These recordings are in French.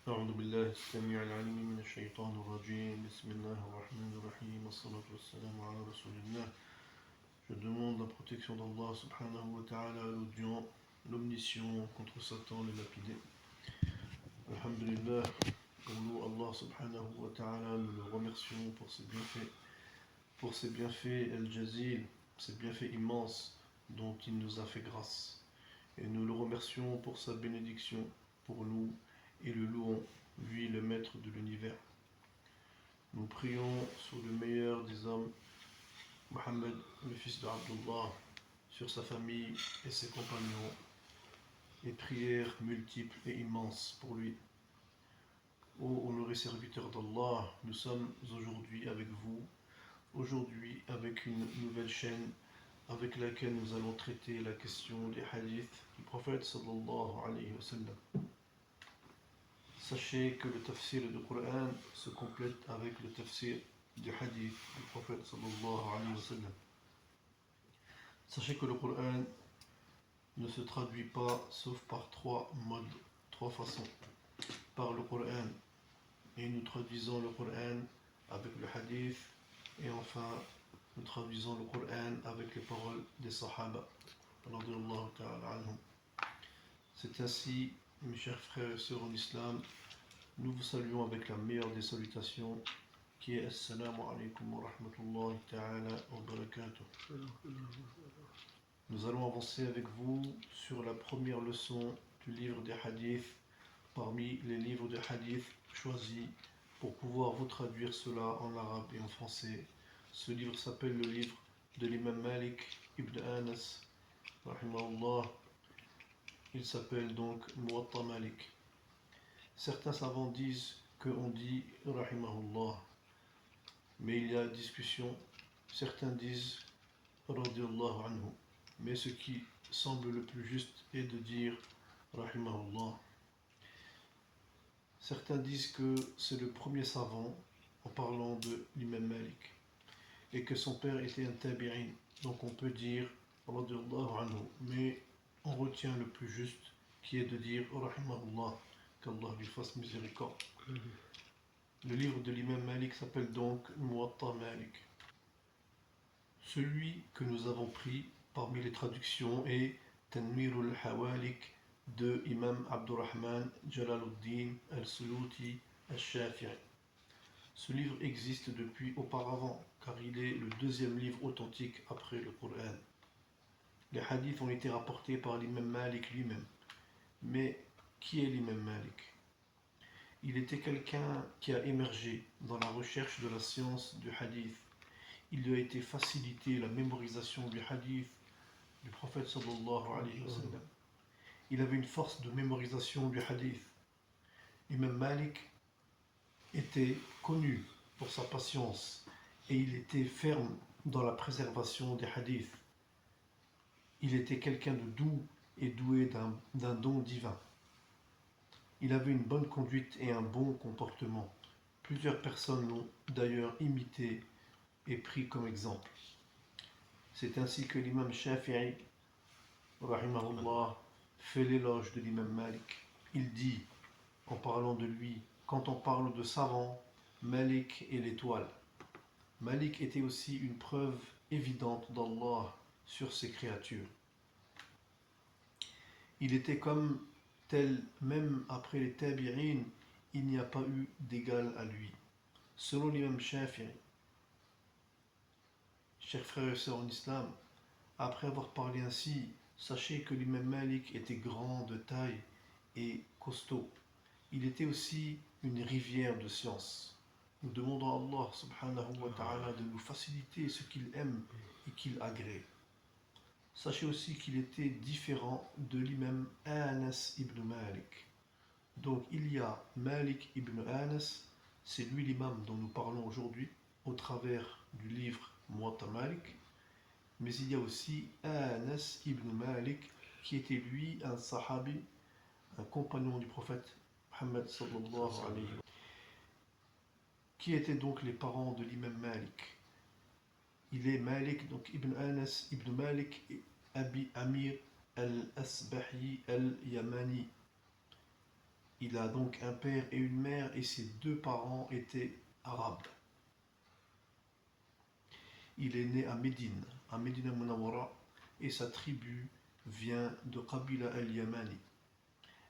أعوذ بالله السميع العليم من الشيطان الرجيم بسم الله الرحمن الرحيم والصلاة والسلام على رسول الله. Je demande la protection d'Allah subhanahu wa ta'ala, l'audient, l'omniscient contre Satan, le lapidé. Alhamdulillah, pour nous Allah subhanahu wa ta'ala, nous le remercions pour ses bienfaits el-jazil, ses bienfaits immenses dont il nous a fait grâce. Et nous le remercions pour sa bénédiction pour nous et le louons, lui le maître de l'univers. Nous prions sur le meilleur des hommes, Mohammed, le fils d'Abdullah, sur sa famille et ses compagnons, et prières multiples et immenses pour lui. Ô honoré serviteur d'Allah, nous sommes aujourd'hui avec vous, aujourd'hui avec une nouvelle chaîne avec laquelle nous allons traiter la question des hadiths du prophète sallallahu alayhi wa sallam. Sachez que le tafsir du Coran se complète avec le tafsir du hadith du prophète sallallahu alayhi wa sallam. Sachez que le Coran ne se traduit pas sauf par trois modes, trois façons. Par le Coran, et nous traduisons le Coran avec le hadith, et enfin nous traduisons le Coran avec les paroles des Sahaba. C'est ainsi, mes chers frères et sœurs en islam, nous vous saluons avec la meilleure des salutations, qui est Assalamu alaikum wa rahmatullahi ta'ala wa barakatuh. Nous allons avancer avec vous sur la première leçon du livre des hadiths, parmi les livres de hadith choisis pour pouvoir vous traduire cela en arabe et en français. Ce livre s'appelle le livre de l'imam Malik ibn Anas, rahimahullah. Il s'appelle donc Muwatta Malik. Certains savants disent qu'on dit rahimahullah, mais il y a discussion. Certains disent radiyallahu anhu, mais ce qui semble le plus juste est de dire rahimahullah. Certains disent que c'est le premier savant en parlant de l'imam Malik et que son père était un tabi'in, donc on peut dire radiyallahu anhu, mais on retient le plus juste qui est de dire rahimahullah, qu'Allah lui fasse miséricorde. Le livre de l'imam Malik s'appelle donc Muwatta Malik. Celui que nous avons pris parmi les traductions est Tanwirul Hawalik de Imam Abdurrahman Jalaluddin al-Suyuti al-Shafi'i. Ce livre existe depuis auparavant, car il est le deuxième livre authentique après le Coran. Les hadiths ont été rapportés par l'imam Malik lui-même. Mais qui est l'imam Malik? Il était quelqu'un qui a émergé dans la recherche de la science du hadith. Il lui a été facilité la mémorisation du hadith du prophète sallallahu alayhi wa sallam. Il avait une force de mémorisation du hadith. L'imam Malik était connu pour sa patience et il était ferme dans la préservation des hadiths. Il était quelqu'un de doux et doué d'un don divin. Il avait une bonne conduite et un bon comportement. Plusieurs personnes l'ont d'ailleurs imité et pris comme exemple. C'est ainsi que l'imam Shafi'i, rahimahullah, fait l'éloge de l'imam Malik. Il dit, en parlant de lui, quand on parle de savant, Malik est l'étoile. Malik était aussi une preuve évidente d'Allah sur ses créatures. Il était comme tel, même après les tabi'in, il n'y a pas eu d'égal à lui. Selon l'imam Shafi'i, chers frères et sœurs en islam, après avoir parlé ainsi, sachez que l'imam Malik était grand de taille et costaud. Il était aussi une rivière de science. Nous demandons à Allah subhanahu wa ta'ala de nous faciliter ce qu'il aime et qu'il agrée. Sachez aussi qu'il était différent de l'imam Anas ibn Malik. Donc il y a Malik ibn Anas, c'est lui l'imam dont nous parlons aujourd'hui au travers du livre Muwatta Malik. Mais il y a aussi Anas ibn Malik qui était lui un sahabi, un compagnon du prophète Muhammad sallallahu alayhi wa sallam. Qui étaient donc les parents de l'imam Malik? Il est Malik, donc Ibn Anas ibn Malik et Abi Amir al-Asbahi al-Yamani. Il a donc un père et une mère et ses deux parents étaient arabes. Il est né à Médine Munawwara, et sa tribu vient de Qabila al-Yamani.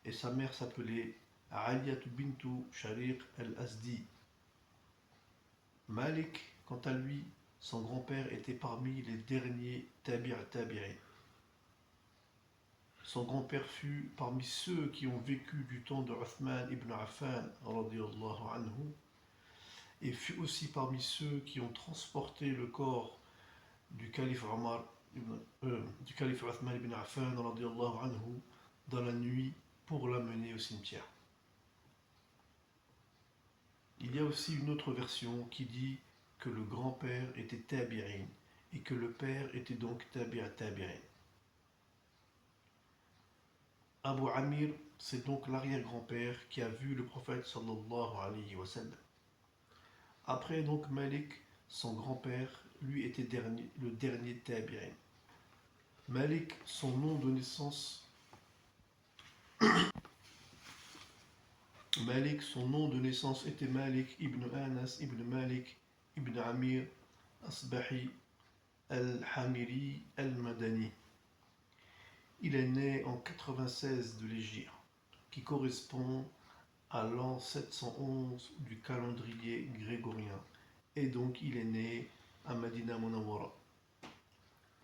Et sa mère s'appelait Aliyat bintu Shariq al-Azdi. Malik, quant à lui, son grand-père était parmi les derniers tabi'in. Son grand-père fut parmi ceux qui ont vécu du temps de Uthman ibn Affan radiyallahu anhu, et fut aussi parmi ceux qui ont transporté le corps du calife Uthman ibn Affan radiyallahu anhu dans la nuit pour l'amener au cimetière. Il y a aussi une autre version qui dit que le grand-père était tabi'in et que le père était donc tabi'in. Abu Amir, c'est donc l'arrière-grand-père qui a vu le prophète sallallahu alayhi wa sallam. Après donc Malik, son grand-père, lui était le dernier tabi'in. Malik, son nom de naissance était Malik ibn Anas ibn Malik ibn Amir Asbahi al-Hamiri al-Madani. Il est né en 96 de l'Hégire, qui correspond à l'an 711 du calendrier grégorien, et donc il est né à Madina Munawwara.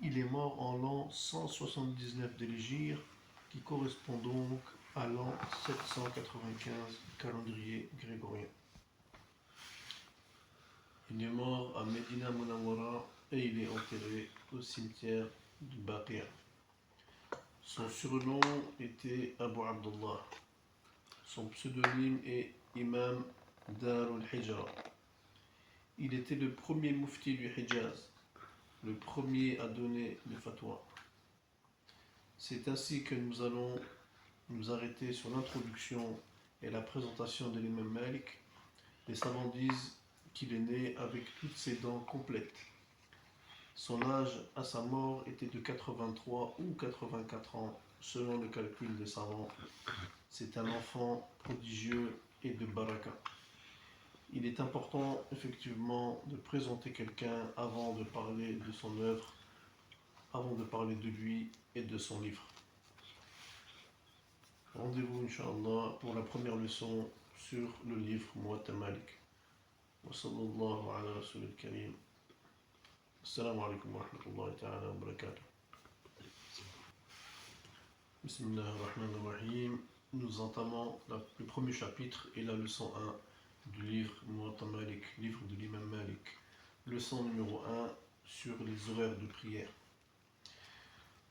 Il est mort en l'an 179 de l'Hégire, qui correspond donc à l'an 795 du calendrier grégorien. Il est mort à Medina Munawwara et il est enterré au cimetière du Baqir. Son surnom était Abu Abdullah. Son pseudonyme est Imam Darul Hijra. Il était le premier mufti du Hijaz, le premier à donner le fatwa. C'est ainsi que nous allons nous arrêter sur l'introduction et la présentation de l'imam Malik. Les savants disent qu'il est né avec toutes ses dents complètes. Son âge à sa mort était de 83 ou 84 ans, selon le calcul des savants. C'est un enfant prodigieux et de baraka. Il est important effectivement de présenter quelqu'un avant de parler de son œuvre, avant de parler de lui et de son livre. Rendez-vous, Inch'Allah, pour la première leçon sur le livre Muwatta Malik. Wa sallallahu ala rasul al-karim. Assalamu alaikum wa rahmatullahi ta'ala wa barakatuh. Bismillah ar-Rahman ar-Rahim. Nous entamons le premier chapitre et la leçon 1 du livre Muwatta Malik, livre de l'imam Malik. Leçon numéro 1 sur les horaires de prière.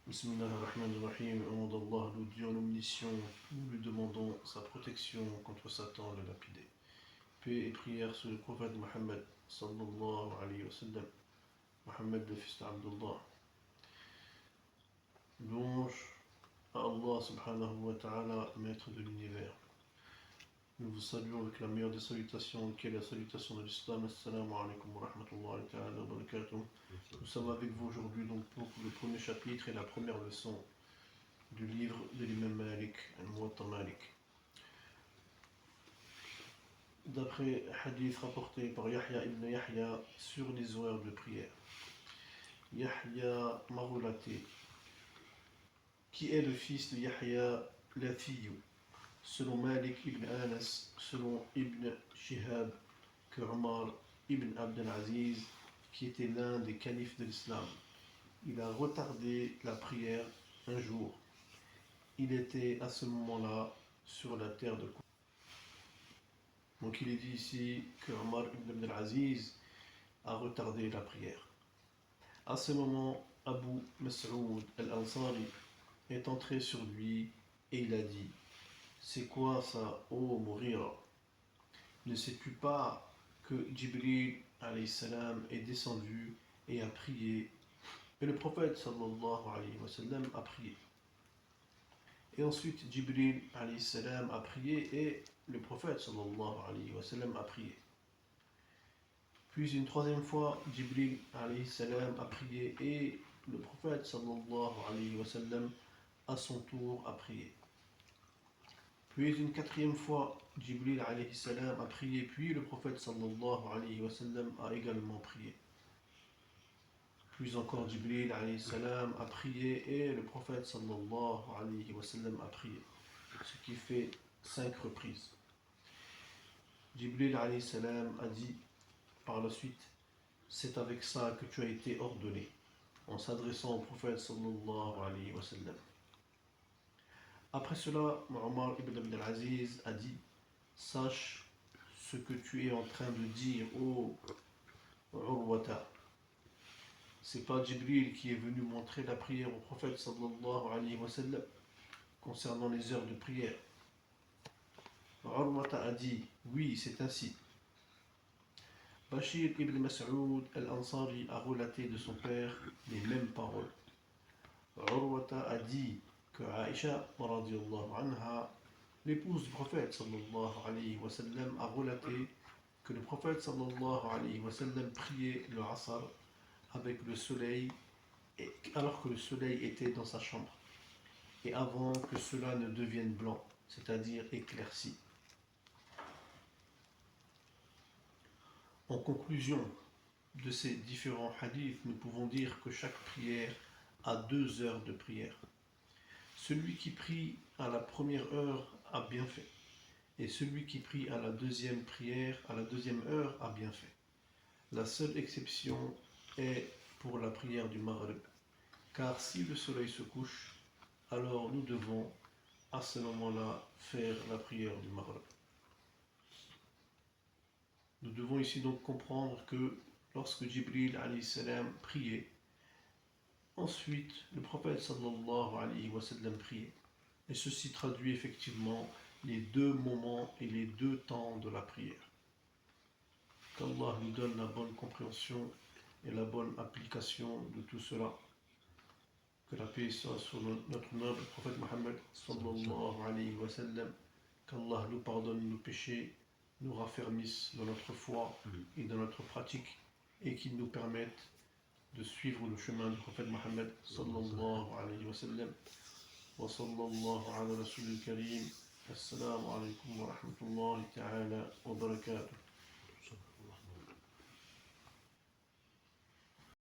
Bismillah ar-Rahman ar-Rahim. Au nom d'Allah, le Dieu en omniscient, nous lui demandons sa protection contre Satan le lapidé. Paix et prière sur le prophète Mohammed sallallahu alayhi wa sallam. Mohammed le fils d'Abdullah. Louange à Allah subhanahu wa ta'ala, maître de l'univers. Nous vous saluons avec la meilleure des salutations, qui est la salutation de l'islam. Assalamu alaikum wa rahmatullahi ta'ala wa barakatuh. Nous sommes avec vous aujourd'hui donc pour le premier chapitre et la première leçon du livre de l'imam Malik, Muwatta Malik. D'après hadith rapporté par Yahya ibn Yahya sur les horaires de prière. Yahya m'a relaté, qui est le fils de Yahya Lathiyu, selon Malik ibn Anas, selon Ibn Shihab, que Omar ibn Abd al-Aziz, qui était l'un des califes de l'islam, il a retardé la prière un jour. Il était à ce moment-là sur la terre de Koufa. Donc il est dit ici que Omar ibn Abd al-Aziz a retardé la prière. À ce moment, Abu Mas'ud al-Ansari est entré sur lui et il a dit: c'est quoi ça, ô Mughira? Ne sais-tu pas que Jibril alayhi salam est descendu et a prié, et le prophète sallallahu alayhi wa sallam a prié. Et ensuite Jibril alayhi salam a prié et le prophète sallallahu alayhi wa sallam a prié. Puis une troisième fois, Jibril alayhi salam a prié et le prophète sallallahu alayhi wa sallam à son tour a prié. Puis une quatrième fois, Jibril alayhi salam a prié, puis le prophète sallallahu alayhi wa sallam a également prié. Puis encore Jibril alayhi salam a prié et le prophète sallallahu alayhi wa sallam a prié. Ce qui fait 5 reprises. Jibril alayhi salam a dit par la suite, c'est avec ça que tu as été ordonné, en s'adressant au prophète sallallahu alayhi wa sallam. Après cela, Omar ibn Abd al-Aziz a dit, sache ce que tu es en train de dire, ô Urwata. C'est pas Jibril qui est venu montrer la prière au prophète sallallahu alayhi wa sallam concernant les heures de prière. Urwata a dit, oui, c'est ainsi. Bashir ibn Mas'ud al-Ansari a relaté de son père les mêmes paroles. Urwata a dit que Aïcha, radiyallahu anha, l'épouse du prophète sallallahu alayhi wa sallam, a relaté que le prophète sallallahu alayhi wa sallam priait le Asr avec le soleil, alors que le soleil était dans sa chambre, et avant que cela ne devienne blanc, c'est-à-dire éclairci. En conclusion de ces différents hadiths, nous pouvons dire que chaque prière a 2 heures de prière. Celui qui prie à la première heure a bien fait, et celui qui prie à la deuxième prière, à la deuxième heure, a bien fait. La seule exception est pour la prière du Maghrib, car si le soleil se couche, alors nous devons à ce moment-là faire la prière du Maghrib. Nous devons ici donc comprendre que lorsque Jibril alayhi salam priait, ensuite le prophète sallallahu alayhi wa sallam priait. Et ceci traduit effectivement les 2 moments et les 2 temps de la prière. Qu'Allah nous donne la bonne compréhension et la bonne application de tout cela. Que la paix soit sur notre noble prophète Mohammed sallallahu alayhi wa sallam. Qu'Allah nous pardonne nos péchés, nous raffermisse dans notre foi et dans notre pratique, et qu'il nous permette de suivre le chemin du prophète Mohammed sallallahu alayhi wa sallam. Wa sallallahu ala rasulil karim. Assalamu alaikum wa rahmatullahi ta'ala wa barakatuh.